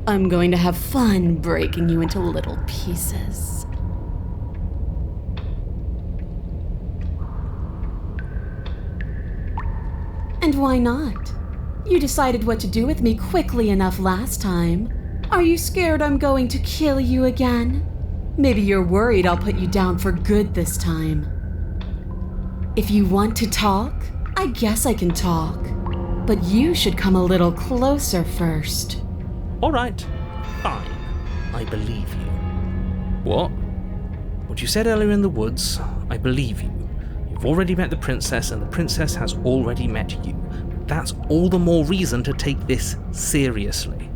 I'm going to have fun breaking you into little pieces. And why not? You decided what to do with me quickly enough last time. Are you scared I'm going to kill you again? Maybe you're worried I'll put you down for good this time. If you want to talk, I guess I can talk. But you should come a little closer first. All right, fine. I believe you. What? What you said earlier in the woods, I believe you. You've already met the princess, and the princess has already met you. That's all the more reason to take this seriously.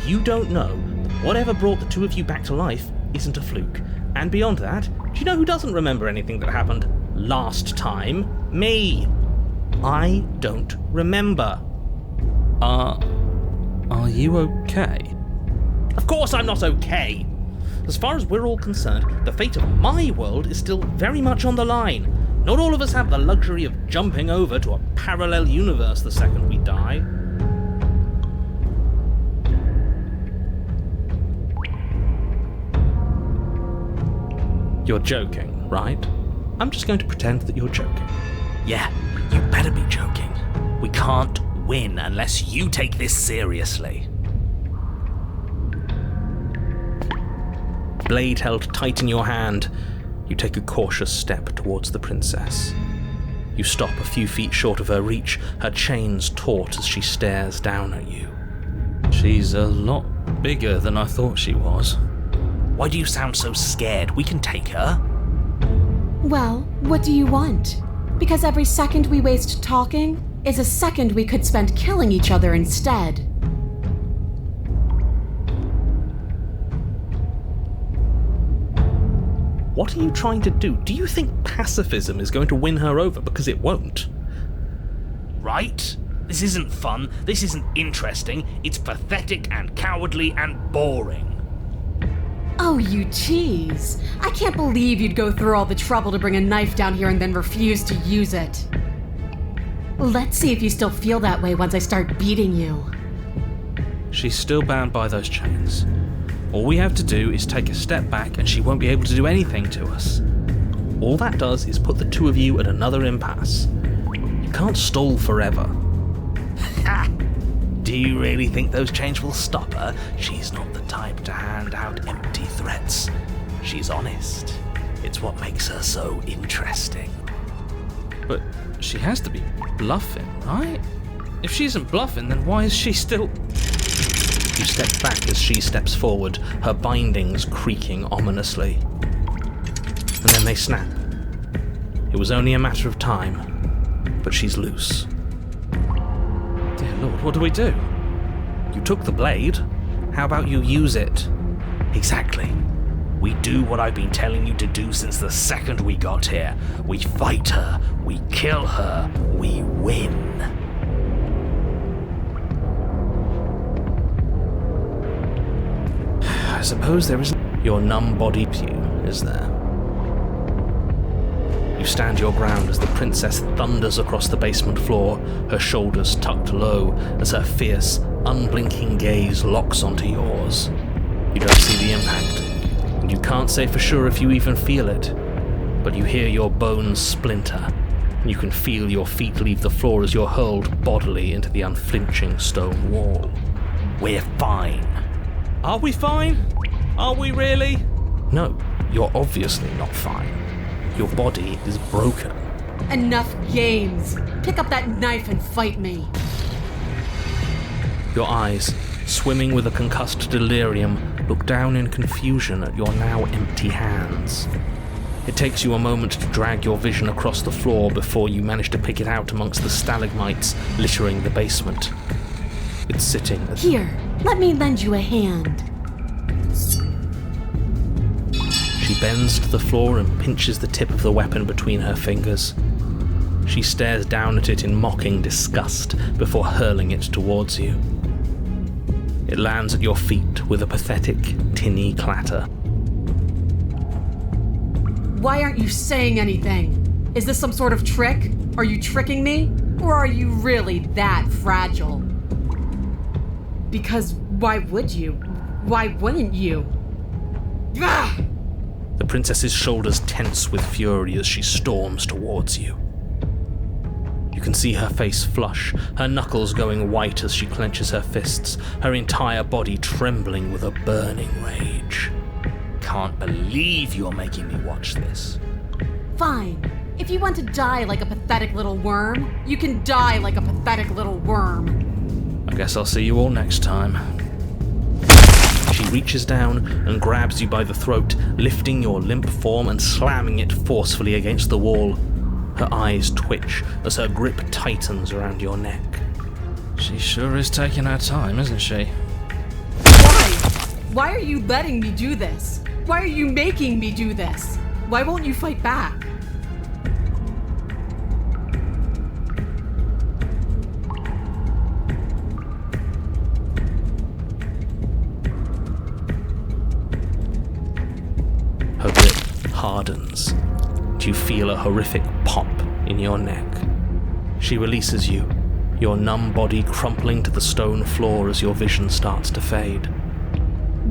You don't know that whatever brought the two of you back to life isn't a fluke. And beyond that, do you know who doesn't remember anything that happened last time? Me. I don't remember. Are you okay? Of course I'm not okay. As far as we're all concerned, the fate of my world is still very much on the line. Not all of us have the luxury of jumping over to a parallel universe the second we die. You're joking, right? I'm just going to pretend that you're joking. Yeah, you better be joking. We can't win unless you take this seriously. Blade held tight in your hand, you take a cautious step towards the princess. You stop a few feet short of her reach, her chains taut as she stares down at you. She's a lot bigger than I thought she was. Why do you sound so scared? We can take her. Well, what do you want? Because every second we waste talking is a second we could spend killing each other instead. What are you trying to do? Do you think pacifism is going to win her over? Because it won't. Right? This isn't fun, this isn't interesting, it's pathetic and cowardly and boring. Oh, you tease. I can't believe you'd go through all the trouble to bring a knife down here and then refuse to use it. Let's see if you still feel that way once I start beating you. She's still bound by those chains. All we have to do is take a step back and she won't be able to do anything to us. All that does is put the two of you at another impasse. You can't stall forever. Ha! Do you really think those chains will stop her? She's not the type to hand out empty threats. She's honest. It's what makes her so interesting. But she has to be bluffing, right? If she isn't bluffing, then why is she still... You step back as she steps forward, her bindings creaking ominously. And then they snap. It was only a matter of time, but she's loose. Dear Lord, what do we do? You took the blade. How about you use it? Exactly. We do what I've been telling you to do since the second we got here. We fight her, we kill her, we win. I suppose there isn't your numb body view, is there? You stand your ground as the princess thunders across the basement floor, her shoulders tucked low as her fierce, unblinking gaze locks onto yours. You don't see the impact, and you can't say for sure if you even feel it, but you hear your bones splinter, and you can feel your feet leave the floor as you're hurled bodily into the unflinching stone wall. We're fine. Are we fine? Are we really? No, you're obviously not fine. Your body is broken. Enough games. Pick up that knife and fight me. Your eyes, swimming with a concussed delirium, look down in confusion at your now empty hands. It takes you a moment to drag your vision across the floor before you manage to pick it out amongst the stalagmites littering the basement. It's sitting at... Here, let me lend you a hand. She bends to the floor and pinches the tip of the weapon between her fingers. She stares down at it in mocking disgust before hurling it towards you. It lands at your feet with a pathetic, tinny clatter. Why aren't you saying anything? Is this some sort of trick? Are you tricking me? Or are you really that fragile? Because Why would you? Why wouldn't you? Ah! The princess's shoulders tense with fury as she storms towards you. You can see her face flush, her knuckles going white as she clenches her fists, her entire body trembling with a burning rage. Can't believe you're making me watch this. Fine. If you want to die like a pathetic little worm, you can die like a pathetic little worm. I guess I'll see you all next time. She reaches down and grabs you by the throat, lifting your limp form and slamming it forcefully against the wall. Her eyes twitch as her grip tightens around your neck. She sure is taking her time, isn't she? Why? Why are you letting me do this? Why are you making me do this? Why won't you fight back? Her grip hardens. You feel a horrific pop in your neck. She releases you, your numb body crumpling to the stone floor as your vision starts to fade.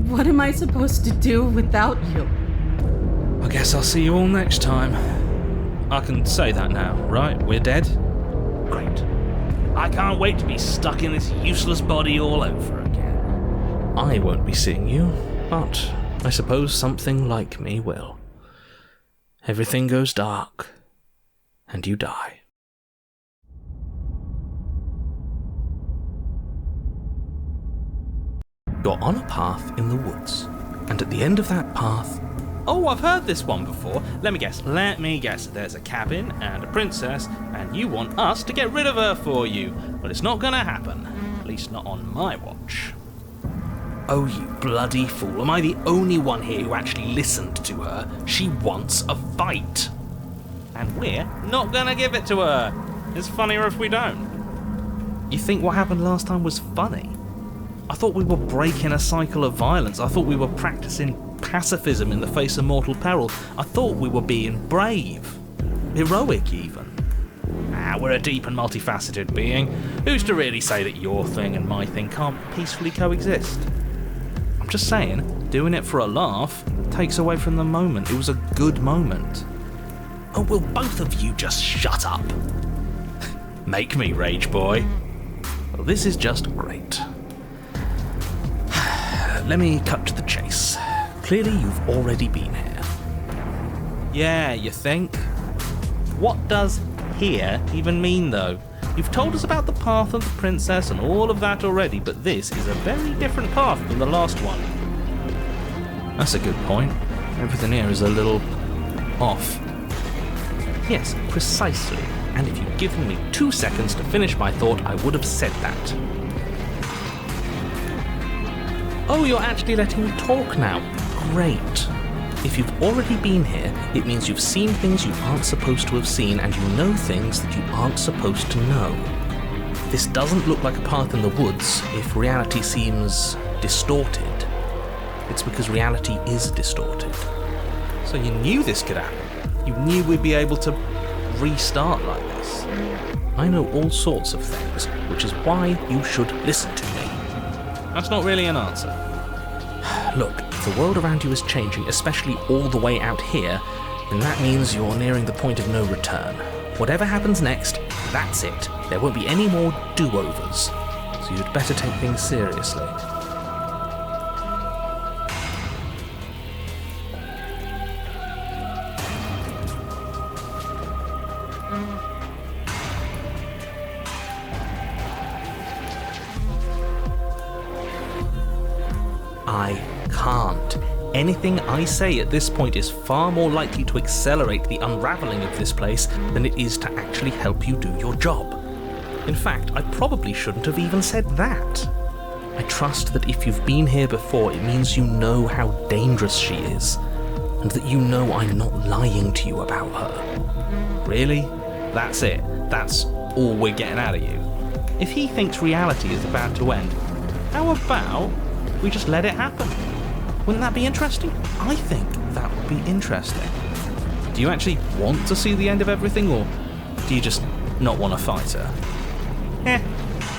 What am I supposed to do without you? I guess I'll see you all next time. I can say that now, right? We're dead? Great. I can't wait to be stuck in this useless body all over again. I won't be seeing you, but I suppose something like me will. Everything goes dark, and you die. You're on a path in the woods, and at the end of that path... Oh, I've heard this one before. Let me guess. There's a cabin and a princess, and you want us to get rid of her for you. But it's not gonna happen. At least not on my watch. Oh, you bloody fool. Am I the only one here who actually listened to her? She wants a fight. And we're not gonna give it to her. It's funnier if we don't. You think what happened last time was funny? I thought we were breaking a cycle of violence. I thought we were practicing pacifism in the face of mortal peril. I thought we were being brave. Heroic, even. We're a deep and multifaceted being. Who's to really say that your thing and my thing can't peacefully coexist? I'm just saying, doing it for a laugh takes away from the moment. It was a good moment. Oh, will both of you just shut up? Make me, rage boy. Well, this is just great. Let me cut to the chase. Clearly you've already been here. Yeah, you think? What does here even mean, though? You've told us about the path of the princess and all of that already, but this is a very different path than the last one. That's a good point. Everything here is a little off. Yes, precisely. And if you'd given me 2 seconds to finish my thought, I would have said that. Oh, you're actually letting me talk now. Great. If you've already been here, it means you've seen things you aren't supposed to have seen, and you know things that you aren't supposed to know. This doesn't look like a path in the woods if reality seems distorted. It's because reality is distorted. So you knew this could happen? You knew we'd be able to restart like this? I know all sorts of things, which is why you should listen to me. That's not really an answer. Look, if the world around you is changing, especially all the way out here, then that means you're nearing the point of no return. Whatever happens next, that's it. There won't be any more do-overs. So you'd better take things seriously. I can't. Anything I say at this point is far more likely to accelerate the unraveling of this place than it is to actually help you do your job. In fact, I probably shouldn't have even said that. I trust that if you've been here before, it means you know how dangerous she is, and that you know I'm not lying to you about her. Really? That's it? That's all we're getting out of you? If he thinks reality is about to end, how about we just let it happen? Wouldn't that be interesting? I think that would be interesting. Do you actually want to see the end of everything, or do you just not want to fight her?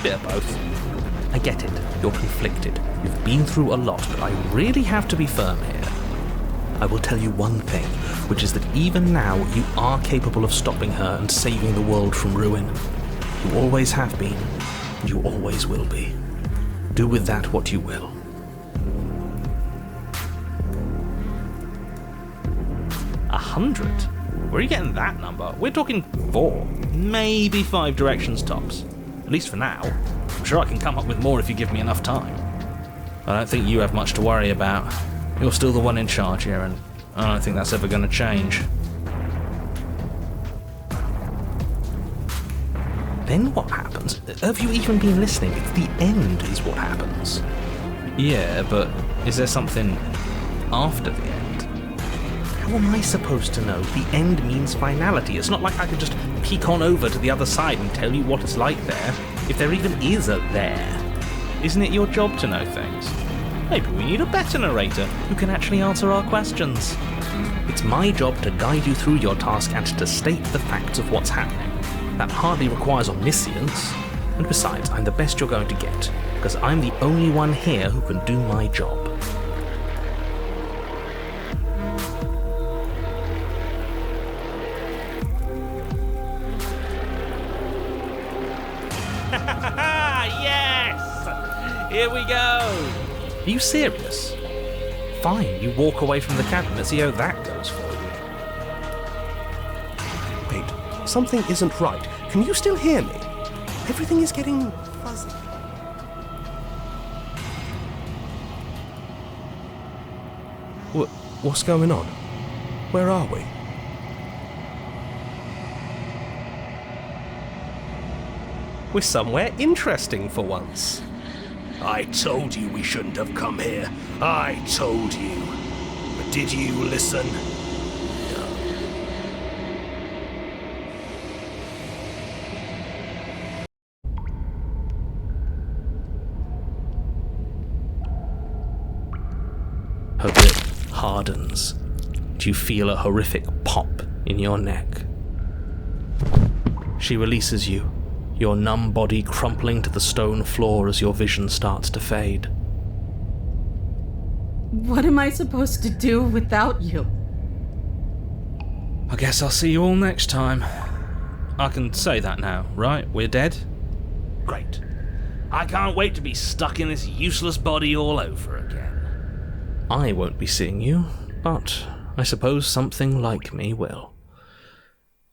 Bit of both. I get it. You're conflicted. You've been through a lot, but I really have to be firm here. I will tell you one thing, which is that even now you are capable of stopping her and saving the world from ruin. You always have been, and you always will be. Do with that what you will. $100? Where are you getting that number? We're talking 4, maybe 5 directions tops. At least for now. I'm sure I can come up with more if you give me enough time. I don't think you have much to worry about. You're still the one in charge here, and I don't think that's ever going to change. Then what happens? Have you even been listening? It's the end is what happens. Yeah, but is there something after the end? How am I supposed to know? The end means finality. It's not like I could just peek on over to the other side and tell you what it's like there, if there even is a there. Isn't it your job to know things? Maybe we need a better narrator who can actually answer our questions. It's my job to guide you through your task and to state the facts of what's happening. That hardly requires omniscience. And besides, I'm the best you're going to get, because I'm the only one here who can do my job. Yes! Here we go! Are you serious? Fine, you walk away from the cabin and see how that goes for you. Wait, something isn't right. Can you still hear me? Everything is getting fuzzy. What's going on? Where are we? We're somewhere interesting for once. I told you we shouldn't have come here. I told you. But did you listen? Her grip hardens. Do you feel a horrific pop in your neck? She releases you, your numb body crumpling to the stone floor as your vision starts to fade. What am I supposed to do without you? I guess I'll see you all next time. I can say that now, right? We're dead? Great. I can't wait to be stuck in this useless body all over again. I won't be seeing you, but I suppose something like me will.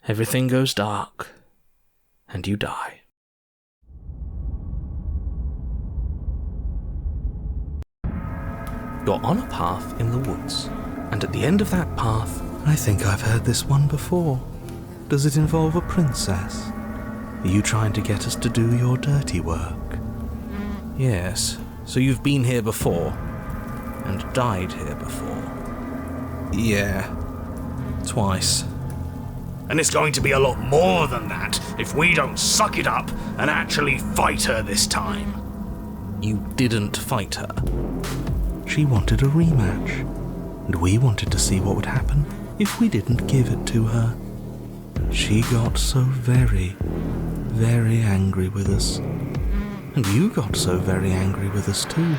Everything goes dark, and you die. You're on a path in the woods, and at the end of that path, I think I've heard this one before. Does it involve a princess? Are you trying to get us to do your dirty work? yes, so you've been here before, and died here before. Yeah, twice. And it's going to be a lot more than that if we don't suck it up and actually fight her this time. You didn't fight her. She wanted a rematch, and we wanted to see what would happen if we didn't give it to her. She got so very, very angry with us. And you got so very angry with us too.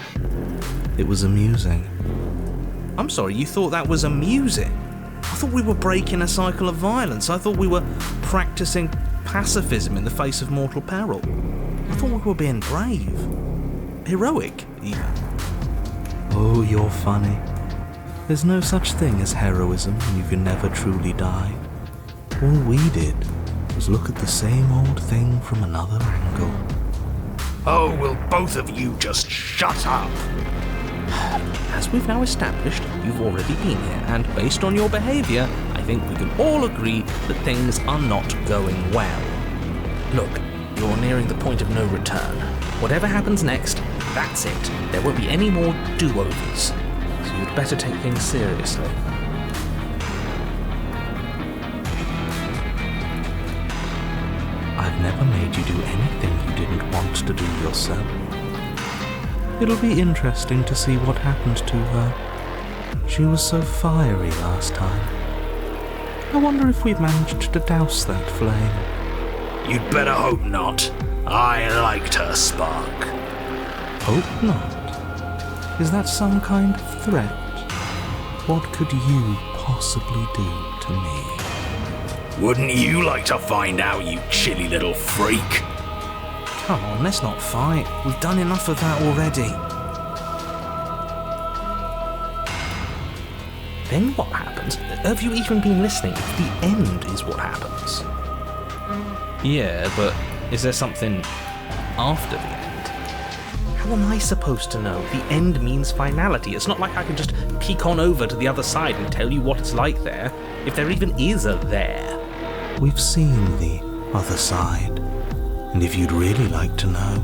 It was amusing. I'm sorry, you thought that was amusing? I thought we were breaking a cycle of violence. I thought we were practicing pacifism in the face of mortal peril. I thought we were being brave. Heroic, even. Oh, you're funny. There's no such thing as heroism when you can never truly die. All we did was look at the same old thing from another angle. Oh, will both of you just shut up? As we've now established, you've already been here, and based on your behaviour, I think we can all agree that things are not going well. Look, you're nearing the point of no return. Whatever happens next, that's it. There won't be any more do-overs. So you'd better take things seriously. I've never made you do anything you didn't want to do yourself. It'll be interesting to see what happened to her. She was so fiery last time. I wonder if we've managed to douse that flame. You'd better hope not. I liked her spark. Hope not. Is that some kind of threat? What could you possibly do to me? Wouldn't you like to find out, you chilly little freak? Come on, let's not fight. We've done enough of that already. Then what happens? Have you even been listening? The end is what happens. Yeah, but is there something after the end? How am I supposed to know? The end means finality. It's not like I can just peek on over to the other side and tell you what it's like there, if there even is a there. We've seen the other side, and if you'd really like to know,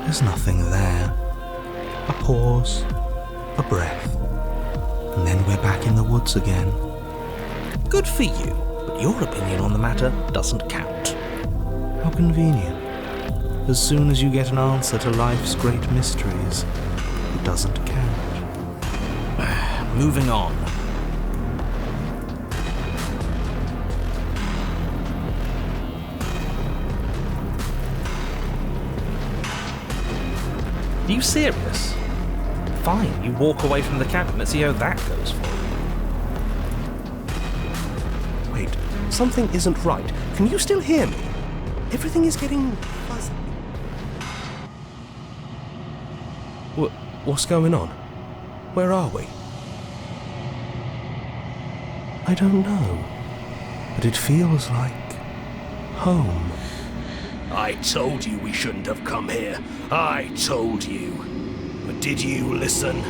there's nothing there. A pause, a breath, and then we're back in the woods again. Good for you, but your opinion on the matter doesn't count. How convenient. As soon as you get an answer to life's great mysteries, it doesn't count. Moving on. Are you serious? Fine, you walk away from the cabin. Let's see how that goes for you. Wait, something isn't right. Can you still hear me? Everything is getting fuzzy. What's going on? Where are we? I don't know, but it feels like home. I told you we shouldn't have come here. I told you. But did you listen?